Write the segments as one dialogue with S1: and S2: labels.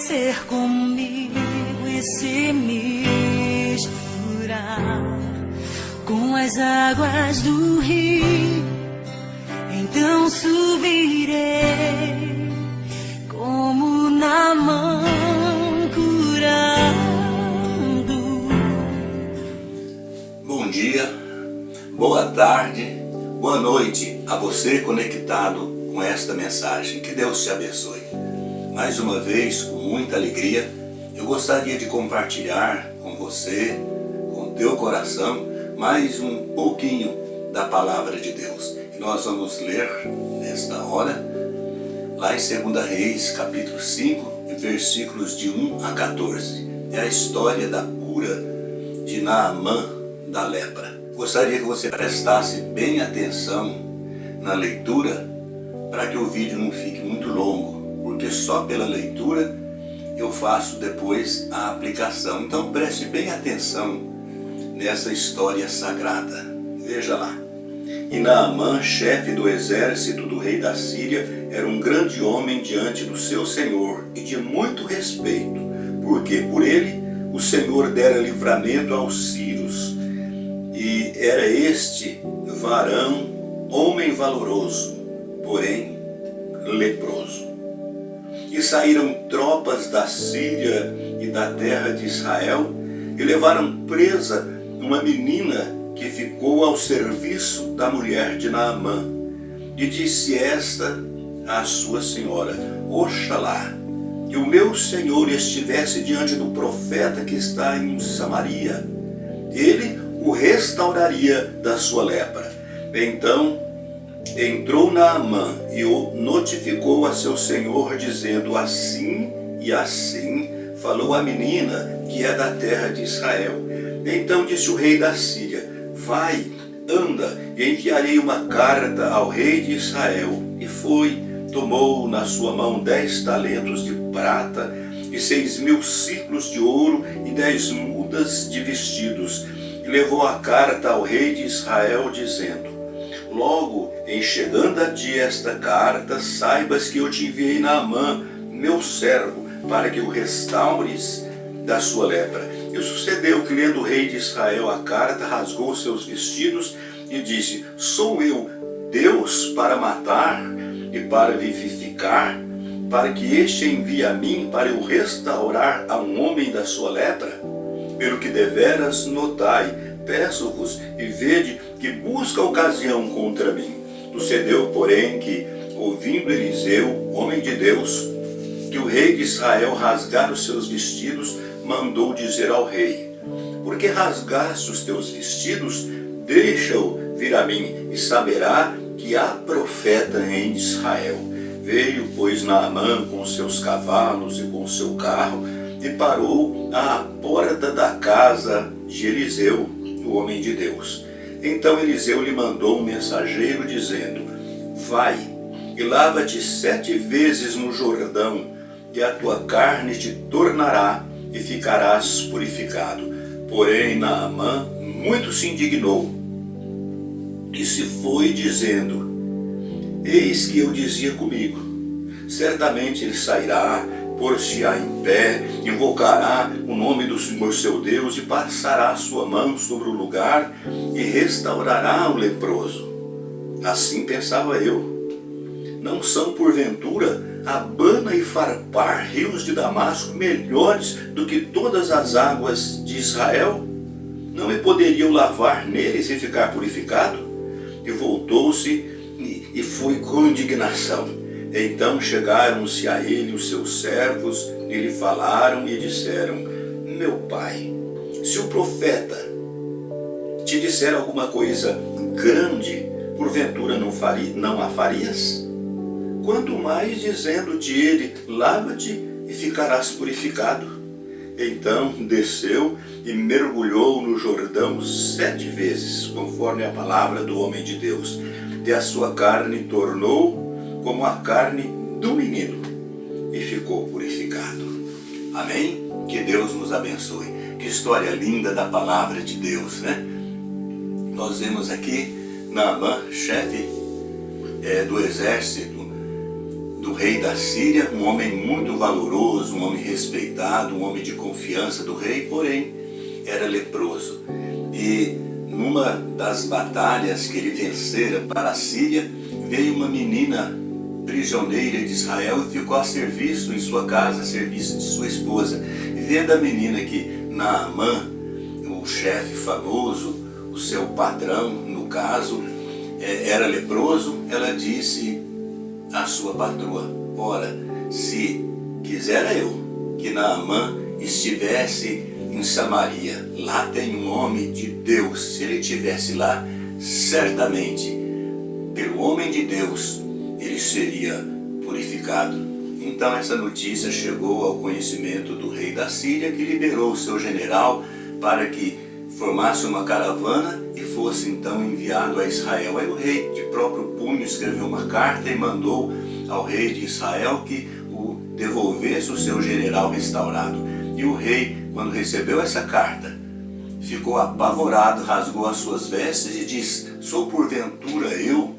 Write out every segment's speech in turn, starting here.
S1: ser comigo e se misturar com as águas do rio, então subirei como Naamã curando.
S2: Bom dia, boa tarde, boa noite a você conectado com esta mensagem. Que Deus te abençoe. Mais uma vez, com muita alegria, eu gostaria de compartilhar com você, com teu coração, mais um pouquinho da Palavra de Deus. E nós vamos ler nesta hora, lá em 2 Reis, capítulo 5, versículos de 1 a 14. É a história da cura de Naamã da lepra. Gostaria que você prestasse bem atenção na leitura, para que o vídeo não fique muito longo, porque só pela leitura eu faço depois a aplicação. Então preste bem atenção nessa história sagrada. Veja lá. E Naamã, chefe do exército do rei da Síria, era um grande homem diante do seu senhor e de muito respeito, porque por ele o Senhor dera livramento aos sírios. E era este varão, homem valoroso, porém leproso. E saíram tropas da Síria e da terra de Israel e levaram presa uma menina que ficou ao serviço da mulher de Naamã. E disse esta à sua senhora: Oxalá que o meu senhor estivesse diante do profeta que está em Samaria. Ele o restauraria da sua lepra. Então entrou Naamã e o notificou a seu senhor, dizendo: assim e assim falou a menina que é da terra de Israel. Então disse o rei da Síria: vai, anda, e enviarei uma carta ao rei de Israel. E foi, tomou na sua mão 10 talentos de prata e 6.000 ciclos de ouro e 10 mudas de vestidos. E levou a carta ao rei de Israel, dizendo: logo em chegando a ti esta carta, saibas que eu te enviei Naamã, meu servo, para que o restaures da sua lepra. E sucedeu que, lendo o rei de Israel a carta, rasgou seus vestidos e disse: sou eu Deus para matar e para vivificar, para que este envie a mim para eu restaurar a um homem da sua lepra? Pelo que deveras notai, peço-vos e vede que busca ocasião contra mim. Sucedeu, porém, que, ouvindo Eliseu, homem de Deus, que o rei de Israel rasgara os seus vestidos, mandou dizer ao rei: por que rasgaste os teus vestidos? Deixa-o vir a mim, e saberá que há profeta em Israel. Veio, pois, Naamã com seus cavalos e com seu carro, e parou à porta da casa de Eliseu, o homem de Deus. Então Eliseu lhe mandou um mensageiro, dizendo: vai e lava-te 7 vezes no Jordão, e a tua carne te tornará, e ficarás purificado. Porém Naamã muito se indignou, e se foi, dizendo: eis que eu dizia comigo, certamente ele sairá, pôr-se-á em pé, invocará o nome do Senhor seu Deus, e passará a sua mão sobre o lugar, e restaurará o leproso. Assim pensava eu. Não são, porventura, Abana e Farpar, rios de Damasco, melhores do que todas as águas de Israel? Não me poderiam lavar neles e ficar purificado? E voltou-se e foi com indignação. Então chegaram-se a ele os seus servos, e lhe falaram e disseram: meu pai, se o profeta te disser alguma coisa grande, porventura não a farias? Quanto mais dizendo-te ele: lava-te e ficarás purificado. Então desceu e mergulhou no Jordão 7 vezes, conforme a palavra do homem de Deus, e a sua carne tornou como a carne do menino, e ficou purificado. Amém? Que Deus nos abençoe. Que história linda da palavra de Deus, né? Nós vemos aqui Naamã, chefe do exército do rei da Síria, um homem muito valoroso, um homem respeitado, um homem de confiança do rei, porém era leproso. E numa das batalhas que ele vencera para a Síria, veio uma menina prisioneira de Israel e ficou a serviço em sua casa, a serviço de sua esposa. E vendo a menina que Naamã, o chefe famoso, o seu patrão, no caso, era leproso, ela disse à sua patroa: ora, se quisera eu que Naamã estivesse em Samaria, lá tem um homem de Deus, se ele estivesse lá, certamente, pelo homem de Deus, ele seria purificado. Então essa notícia chegou ao conhecimento do rei da Síria, que liberou o seu general para que formasse uma caravana e fosse então enviado a Israel. Aí o rei, de próprio punho, escreveu uma carta e mandou ao rei de Israel que o devolvesse o seu general restaurado. E o rei, quando recebeu essa carta, ficou apavorado, rasgou as suas vestes e disse: sou porventura eu,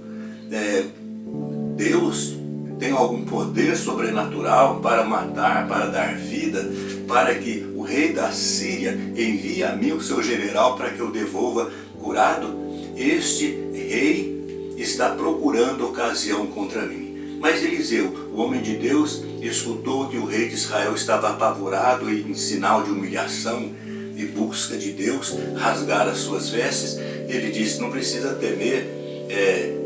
S2: Deus, tenho algum poder sobrenatural para matar, para dar vida, para que o rei da Síria envie a mim o seu general para que eu devolva curado? Este rei está procurando ocasião contra mim. Mas Eliseu, o homem de Deus, escutou que o rei de Israel estava apavorado e em sinal de humilhação e busca de Deus, rasgar as suas vestes. Ele disse: não precisa temer,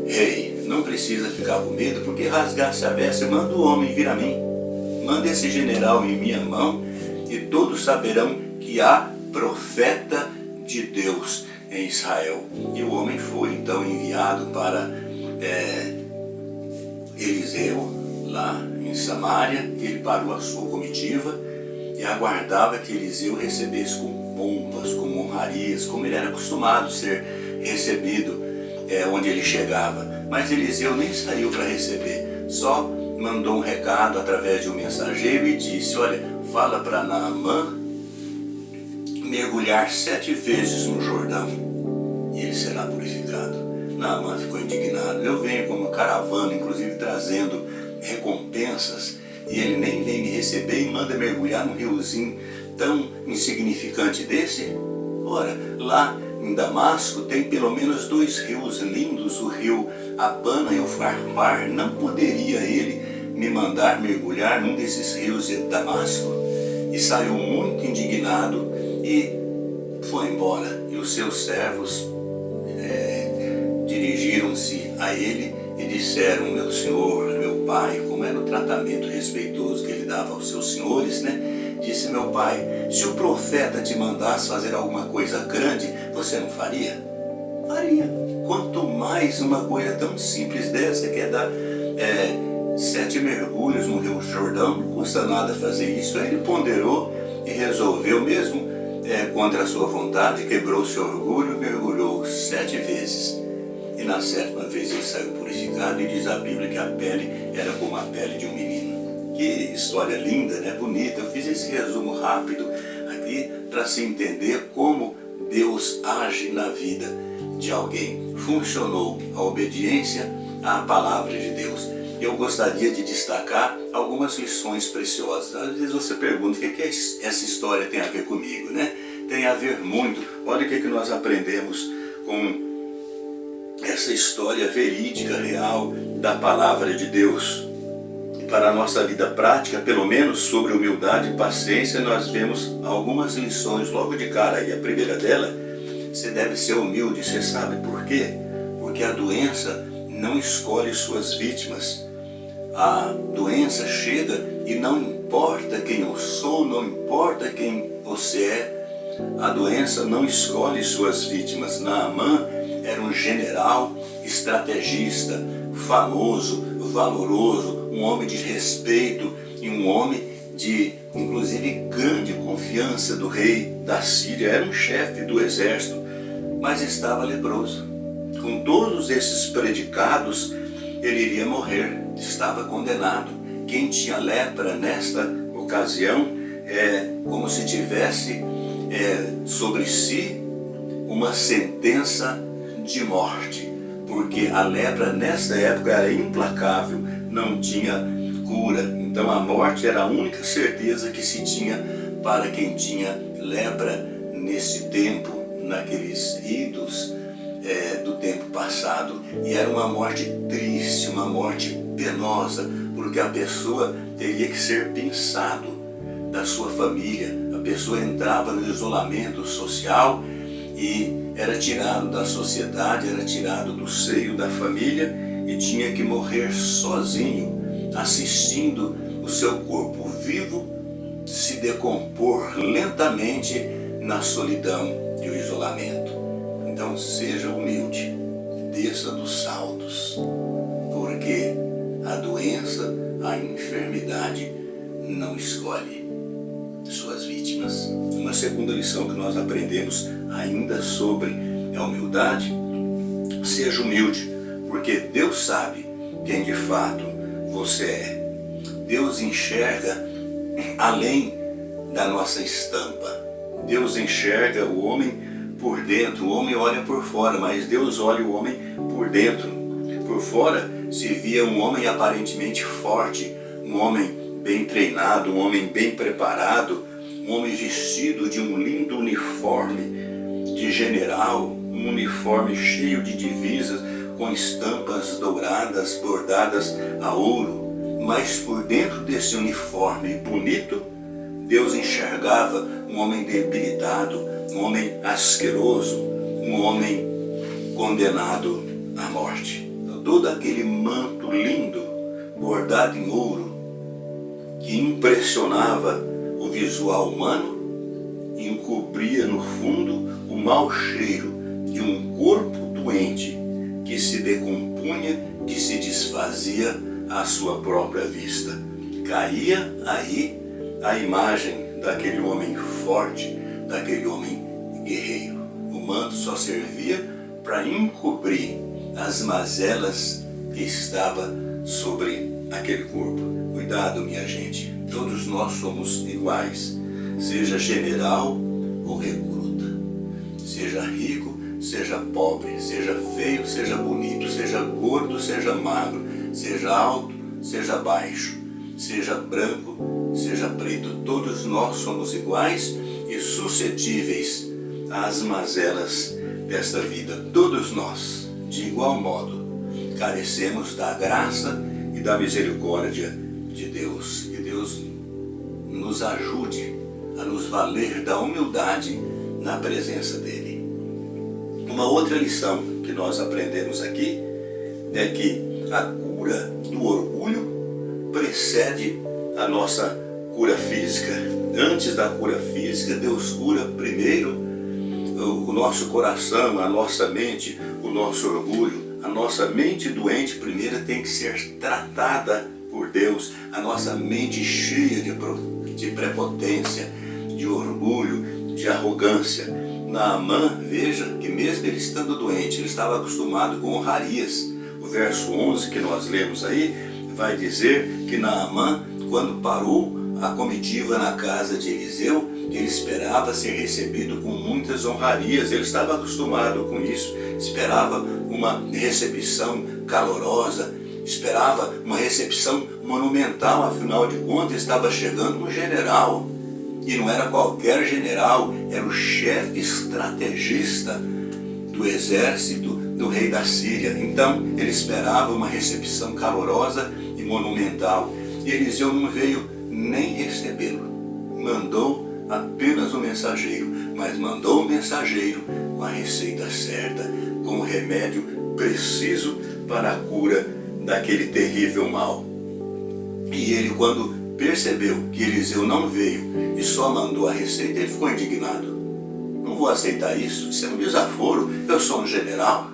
S2: rei, não precisa ficar com medo, porque rasgar-se a veste, manda o homem vir a mim, manda esse general em minha mão, e todos saberão que há profeta de Deus em Israel. E o homem foi então enviado para Eliseu, lá em Samaria. Ele parou a sua comitiva e aguardava que Eliseu recebesse com pompas, com honrarias, como ele era acostumado a ser recebido onde ele chegava. Mas Eliseu nem saiu para receber, só mandou um recado através de um mensageiro e disse: olha, fala para Naamã mergulhar 7 vezes no Jordão e ele será purificado. Naamã ficou indignado. Eu venho com uma caravana, inclusive trazendo recompensas, e ele nem vem me receber e manda mergulhar num riozinho tão insignificante desse? Ora, lá em Damasco tem pelo menos 2 rios lindos, o rio Abana e o Farpar. Não poderia ele me mandar mergulhar num desses rios de Damasco? E saiu muito indignado e foi embora. E os seus servos dirigiram-se a ele e disseram: meu senhor, meu pai, como era o tratamento respeitoso que ele dava aos seus senhores, né? Disse: meu pai, se o profeta te mandasse fazer alguma coisa grande, você não faria? Faria. Quanto mais uma coisa tão simples dessa, que é dar 7 mergulhos no Rio Jordão, não custa nada fazer isso. Aí ele ponderou e resolveu, mesmo contra a sua vontade, quebrou seu orgulho, mergulhou 7 vezes. E na 7ª vez ele saiu purificado, e diz a Bíblia que a pele era como a pele de um menino. Que história linda, né? Bonita. Eu fiz esse resumo rápido aqui para se entender como Deus age na vida de alguém. Funcionou a obediência à palavra de Deus. Eu gostaria de destacar algumas lições preciosas. Às vezes você pergunta: o que essa história tem a ver comigo, né? Tem a ver muito. Olha o que nós aprendemos com essa história verídica, real, da palavra de Deus. Para a nossa vida prática, pelo menos sobre humildade e paciência, nós vemos algumas lições logo de cara. E a primeira dela: você deve ser humilde. Você sabe por quê? Porque a doença não escolhe suas vítimas. A doença chega e não importa quem eu sou, não importa quem você é, a doença não escolhe suas vítimas. Naamã era um general, estrategista, famoso, valoroso, um homem de respeito e um homem de, inclusive, grande confiança do rei da Síria. Era um chefe do exército, mas estava leproso. Com todos esses predicados, ele iria morrer, estava condenado. Quem tinha lepra nesta ocasião é como se tivesse sobre si uma sentença de morte, porque a lepra nessa época era implacável, não tinha cura. Então a morte era a única certeza que se tinha para quem tinha lepra nesse tempo, naqueles idos do tempo passado. E era uma morte triste, uma morte penosa, porque a pessoa teria que ser pinçado da sua família. A pessoa entrava no isolamento social e era tirado da sociedade, era tirado do seio da família e tinha que morrer sozinho, assistindo o seu corpo vivo se decompor lentamente na solidão e o isolamento. Então seja humilde, desça dos saltos, porque a doença, a enfermidade não escolhe suas vítimas. Uma segunda lição que nós aprendemos ainda sobre a humildade: seja humilde, porque Deus sabe quem de fato você é. Deus enxerga além da nossa estampa. Deus enxerga o homem por dentro. O homem olha por fora, mas Deus olha o homem por dentro. Por fora se via um homem aparentemente forte, um homem bem treinado, um homem bem preparado, um homem vestido de um lindo uniforme de general, um uniforme cheio de divisas com estampas douradas, bordadas a ouro. Mas por dentro desse uniforme bonito, Deus enxergava um homem debilitado, um homem asqueroso, um homem condenado à morte. Então, todo aquele manto lindo, bordado em ouro, que impressionava o visual humano, encobria no fundo o mau cheiro de um corpo doente que se decompunha, que se desfazia à sua própria vista. Caía aí a imagem daquele homem forte, daquele homem guerreiro. O manto só servia para encobrir as mazelas que estava sobre aquele corpo. Cuidado, minha gente, todos nós somos iguais, seja general ou recruta, seja rico, seja pobre, seja feio, seja bonito, seja gordo, seja magro, seja alto, seja baixo, seja branco, seja preto. Todos nós somos iguais e suscetíveis às mazelas desta vida. Todos nós, de igual modo, carecemos da graça e da misericórdia de Deus. Que Deus nos ajude a nos valer da humildade na presença dEle. Uma outra lição que nós aprendemos aqui é que a cura do orgulho precede a nossa cura física. Antes da cura física, Deus cura primeiro o nosso coração, a nossa mente, o nosso orgulho. A nossa mente doente primeiro tem que ser tratada por Deus. A nossa mente cheia de prepotência, de orgulho, de arrogância. Naamã, veja que mesmo ele estando doente, ele estava acostumado com honrarias. O verso 11 que nós lemos aí vai dizer que Naamã, quando parou a comitiva na casa de Eliseu, ele esperava ser recebido com muitas honrarias. Ele estava acostumado com isso, esperava uma recepção calorosa, esperava uma recepção monumental. Afinal de contas, estava chegando um general, e não era qualquer general, era o chefe estrategista do exército do rei da Síria. Então ele esperava uma recepção calorosa e monumental, e Eliseu não veio nem recebê-lo. Mandou apenas o mensageiro, mas mandou o mensageiro com a receita certa, com o remédio preciso para a cura daquele terrível mal. E ele, quando percebeu que Eliseu não veio e só mandou a receita, ele ficou indignado. Não vou aceitar isso, isso é um desaforo, eu sou um general.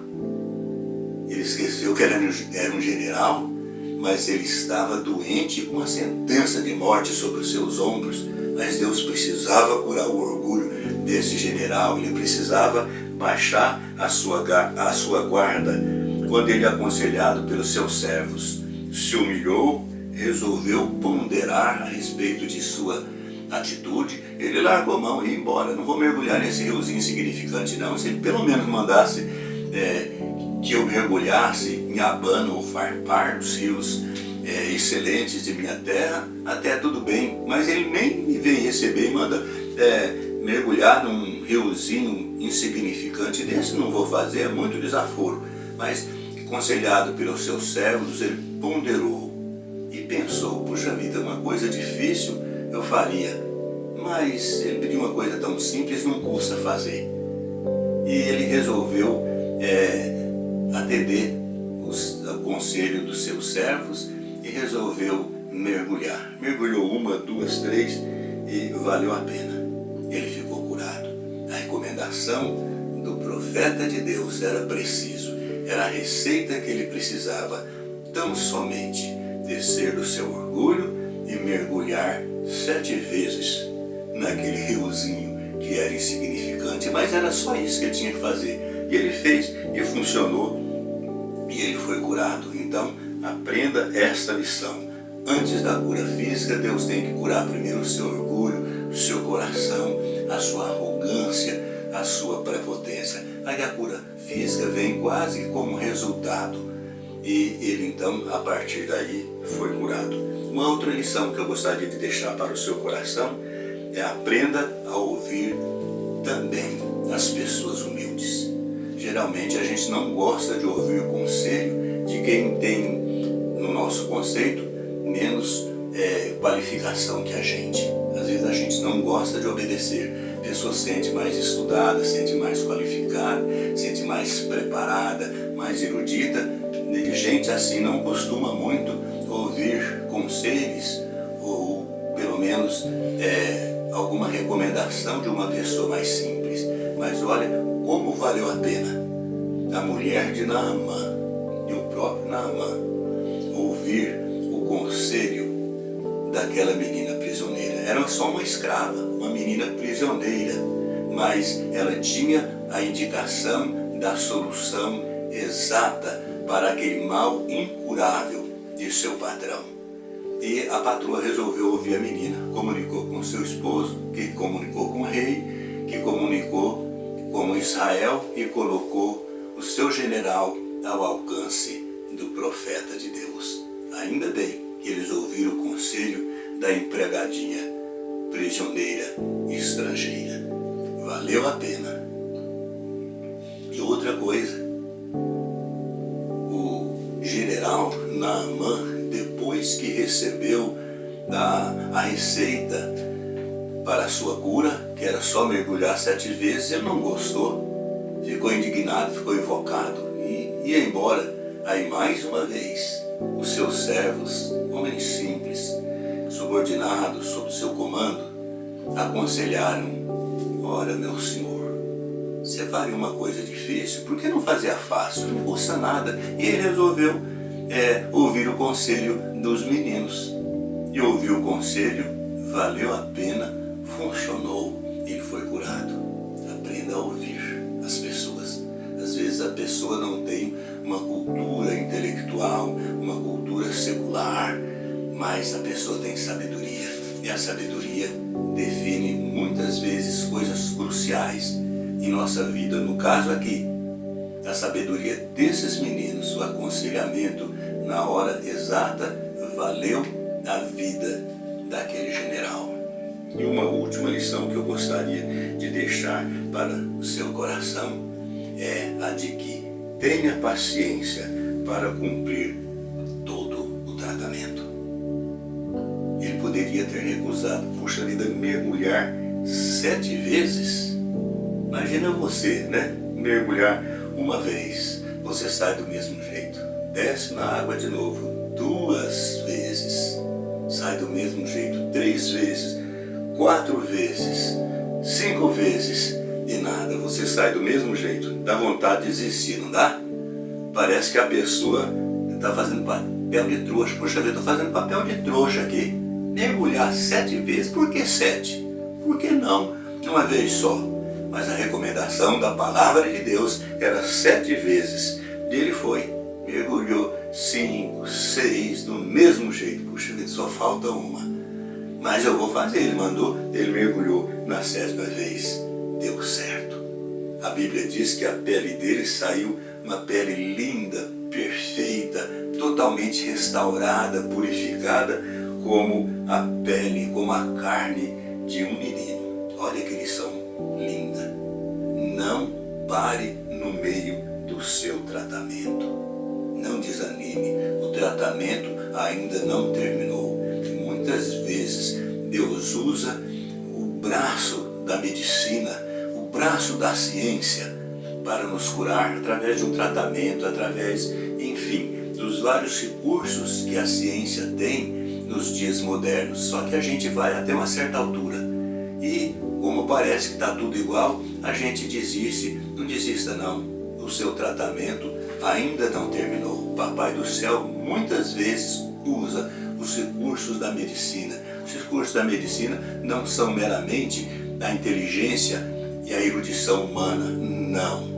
S2: Ele esqueceu que era um general, mas ele estava doente com uma sentença de morte sobre os seus ombros. Mas Deus precisava curar o orgulho desse general, ele precisava baixar a sua guarda. Quando ele, aconselhado pelos seus servos, se humilhou, resolveu ponderar a respeito de sua atitude, ele largou a mão e ia embora. Não vou mergulhar nesse riozinho insignificante não. Se ele pelo menos mandasse que eu mergulhasse em Abana ou Farpar, os rios excelentes de minha terra, até tudo bem, mas ele nem me vem receber e manda mergulhar num riozinho insignificante desse. Não vou fazer, é muito desaforo. Mas, aconselhado pelos seus servos, ele ponderou e pensou: puxa vida, uma coisa difícil eu faria, mas ele pediu uma coisa tão simples, não custa fazer. E ele resolveu atender o conselho dos seus servos e resolveu mergulhar. Mergulhou 1, 2, 3 e valeu a pena. Ele ficou curado. A recomendação do profeta de Deus era preciso, era a receita que ele precisava, tão somente descer do seu orgulho e mergulhar 7 vezes naquele riozinho que era insignificante, mas era só isso que ele tinha que fazer. E ele fez, e funcionou, e ele foi curado. Então, aprenda esta lição. Antes da cura física, Deus tem que curar primeiro o seu orgulho, o seu coração, a sua arrogância, a sua prepotência. Aí a cura física vem quase como resultado. E ele então, a partir daí, foi curado. Uma outra lição que eu gostaria de deixar para o seu coração é: aprenda a ouvir também as pessoas humildes. Geralmente a gente não gosta de ouvir o conselho de quem tem, no nosso conceito, menos qualificação que a gente. Às vezes a gente não gosta de obedecer. A pessoa se sente mais estudada, se sente mais qualificada, se sente mais preparada, mais erudita. E gente assim não costuma muito ouvir conselhos ou pelo menos alguma recomendação de uma pessoa mais simples. Mas olha como valeu a pena a mulher de Naamã e o próprio Naamã ouvir o conselho daquela menina prisioneira. Era só uma escrava, uma menina prisioneira, mas ela tinha a indicação da solução exata para aquele mal incurável de seu patrão. E a patroa resolveu ouvir a menina, comunicou com seu esposo, que comunicou com o rei, que comunicou com Israel e colocou o seu general ao alcance do profeta de Deus. Ainda bem que eles ouviram o conselho da empregadinha prisioneira estrangeira. Valeu a pena. E outra coisa, o general Naamã, depois que recebeu a receita para a sua cura, que era só mergulhar 7 vezes, ele não gostou, ficou indignado, ficou invocado e ia embora. Aí mais uma vez, os seus servos, homens simples, subordinados sob seu comando, aconselharam: ora, meu senhor, você faria uma coisa difícil, por que não fazia fácil? Não custa nada. E ele resolveu ouvir o conselho dos meninos. E ouviu o conselho, valeu a pena, funcionou, ele foi curado. Aprenda a ouvir as pessoas. Às vezes a pessoa não tem uma cultura intelectual, uma cultura secular, mas a pessoa tem sabedoria. E a sabedoria define muitas vezes coisas cruciais em nossa vida. No caso aqui, a sabedoria desses meninos, o aconselhamento na hora exata, valeu a vida daquele general. E uma última lição que eu gostaria de deixar para o seu coração é a de que tenha paciência para cumprir todo o tratamento. Ele poderia ter recusado, puxa vida, mergulhar 7 vezes. Imagina você, né? Mergulhar uma vez, você sai do mesmo jeito, desce na água de novo 2 vezes, sai do mesmo jeito 3 vezes, 4 vezes, 5 vezes e nada, você sai do mesmo jeito. Dá vontade de desistir, não dá? Parece que a pessoa está fazendo papel de trouxa. Puxa vida, estou fazendo papel de trouxa aqui. Mergulhar 7 vezes, por que 7? Por que não uma vez só? Mas a recomendação da palavra de Deus era 7 vezes. E ele foi, mergulhou 5, 6, do mesmo jeito. Puxa vida, só falta uma. Mas eu vou fazer, ele mandou, ele mergulhou na 7ª vez. Deu certo. A Bíblia diz que a pele dele saiu uma pele linda, perfeita, totalmente restaurada, purificada, como a pele, como a carne de um menino. Olha que lição linda. Não pare no meio do seu tratamento. Não desanime. O tratamento ainda não terminou. Muitas vezes Deus usa o braço da medicina, o braço da ciência para nos curar através de um tratamento, através, enfim, dos vários recursos que a ciência tem nos dias modernos. Só que a gente vai até uma certa altura e, como parece que está tudo igual, a gente desiste. Não desista não, o seu tratamento ainda não terminou. O Papai do Céu muitas vezes usa os recursos da medicina. Os recursos da medicina não são meramente a inteligência e a erudição humana, não.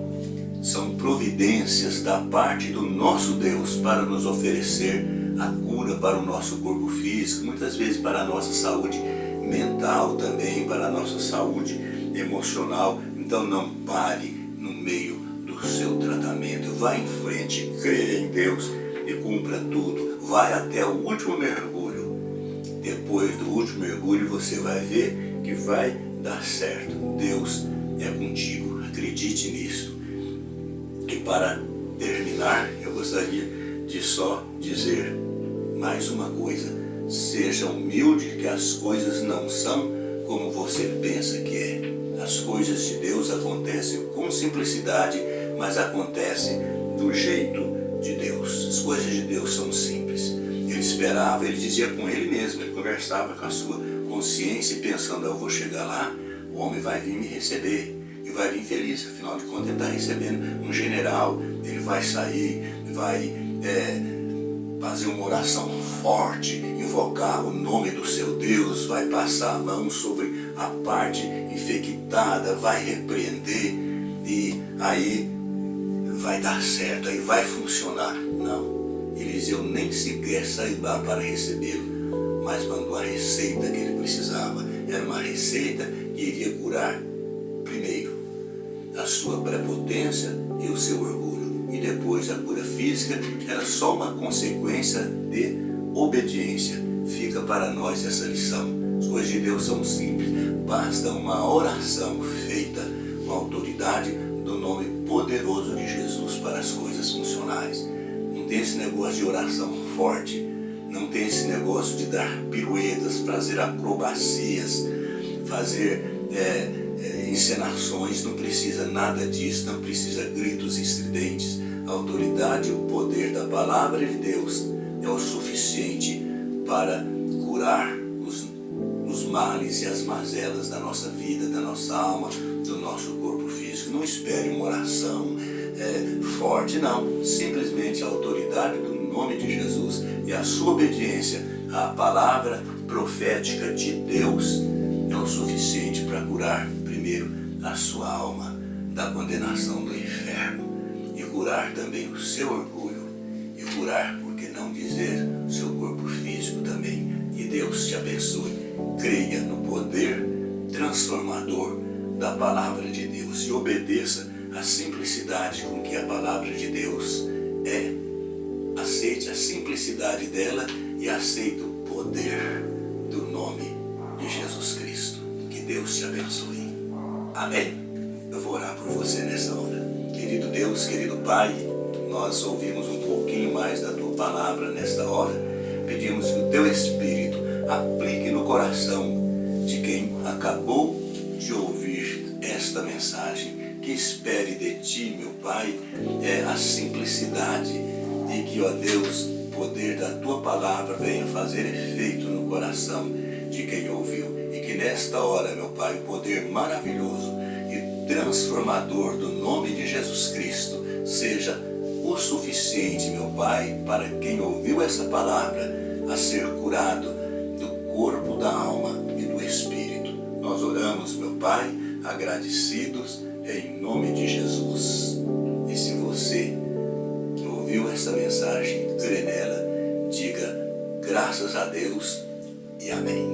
S2: São providências da parte do nosso Deus para nos oferecer a cura para o nosso corpo físico, muitas vezes para a nossa saúde mental também, para a nossa saúde emocional. Então não pare no meio do seu tratamento. Vá em frente, creia em Deus e cumpra tudo. Vai até o último mergulho. Depois do último mergulho você vai ver que vai dar certo. Deus é contigo. Acredite nisso. E para terminar, eu gostaria de só dizer mais uma coisa. Seja humilde, que as coisas não são como você pensa que é. As coisas de Deus acontecem com simplicidade, mas acontecem do jeito de Deus. As coisas de Deus são simples. Ele esperava, ele dizia com ele mesmo, ele conversava com a sua consciência pensando, eu vou chegar lá, o homem vai vir me receber. E vai vir feliz, afinal de contas ele está recebendo um general, ele vai sair, vai fazer uma oração forte, invocar o nome do seu Deus, vai passar a mão sobre a parte infectada, vai repreender e aí vai dar certo, aí vai funcionar. Não, Eliseu nem sequer saiu lá para recebê-lo, mas mandou a receita que ele precisava. Era uma receita que iria curar primeiro a sua prepotência e o seu orgulho, e depois a cura física era só uma consequência de obediência. Fica para nós essa lição. As coisas de Deus são simples, basta uma oração feita com a autoridade do nome poderoso de Jesus para as coisas funcionarem. Não tem esse negócio de oração forte, não tem esse negócio de dar piruetas, fazer acrobacias, fazer encenações, não precisa nada disso, não precisa gritos estridentes. A autoridade e o poder da palavra de Deus é o suficiente para curar os males e as mazelas da nossa vida, da nossa alma, do nosso corpo físico. Não espere uma oração forte, não. Simplesmente a autoridade do nome de Jesus e a sua obediência à palavra profética de Deus é o suficiente para curar primeiro a sua alma da condenação do inferno e curar também o seu orgulho e curar, por que não dizer, o seu corpo físico também. E Deus te abençoe. Creia no poder transformador da palavra de Deus e obedeça à simplicidade com que a palavra de Deus é. Aceite a simplicidade dela e aceite o poder do nome de Jesus Cristo. Que Deus te abençoe. Amém? Eu vou orar por você nessa hora. Querido Deus, querido Pai, nós ouvimos um pouquinho mais da Tua palavra nesta hora. Pedimos que o Teu Espírito aplique no coração de quem acabou de ouvir esta mensagem. Que espere de Ti, meu Pai, a simplicidade e que, ó Deus, o poder da Tua palavra venha fazer efeito no coração de quem ouviu. E que nesta hora, meu Pai, o poder maravilhoso e transformador do nome de Jesus Cristo seja o suficiente, meu Pai, para quem ouviu essa palavra a ser curado do corpo, da alma e do espírito. Nós oramos, meu Pai, agradecidos em nome de Jesus. E se você ouviu essa mensagem, crê nela, diga graças a Deus e amém.